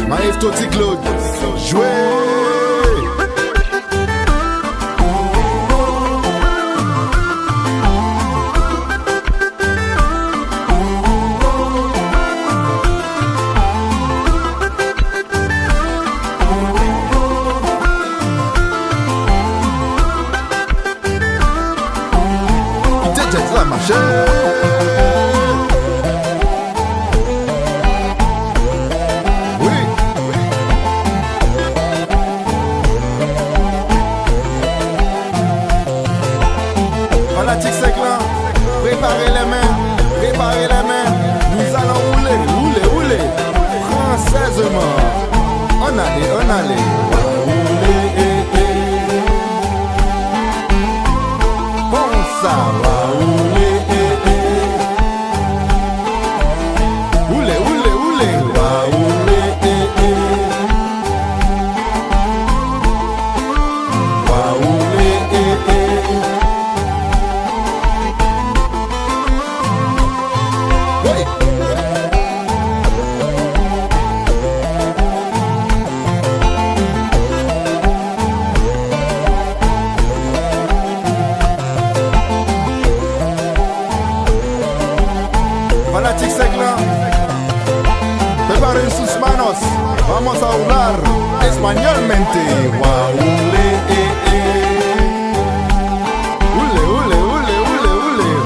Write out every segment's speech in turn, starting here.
Maëv Toti Claude, jouez. La marche. Oui. Fanatique 5 là, préparez les mains, préparez les mains. Nous allons rouler, rouler, rouler. Françaisement. On allait, on allait. Bon ça va rouler. Fanatique 5 là, preparen sus manos, vamos a hablar españolmente. Ule, ule, ule, ule, ule, ule,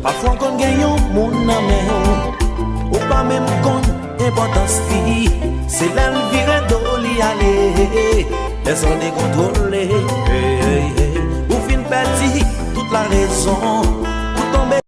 Parfois qu'on gagne mon amour, ou pas même qu'on importance. C'est l'envie de l'y aller, laissons décontrôler.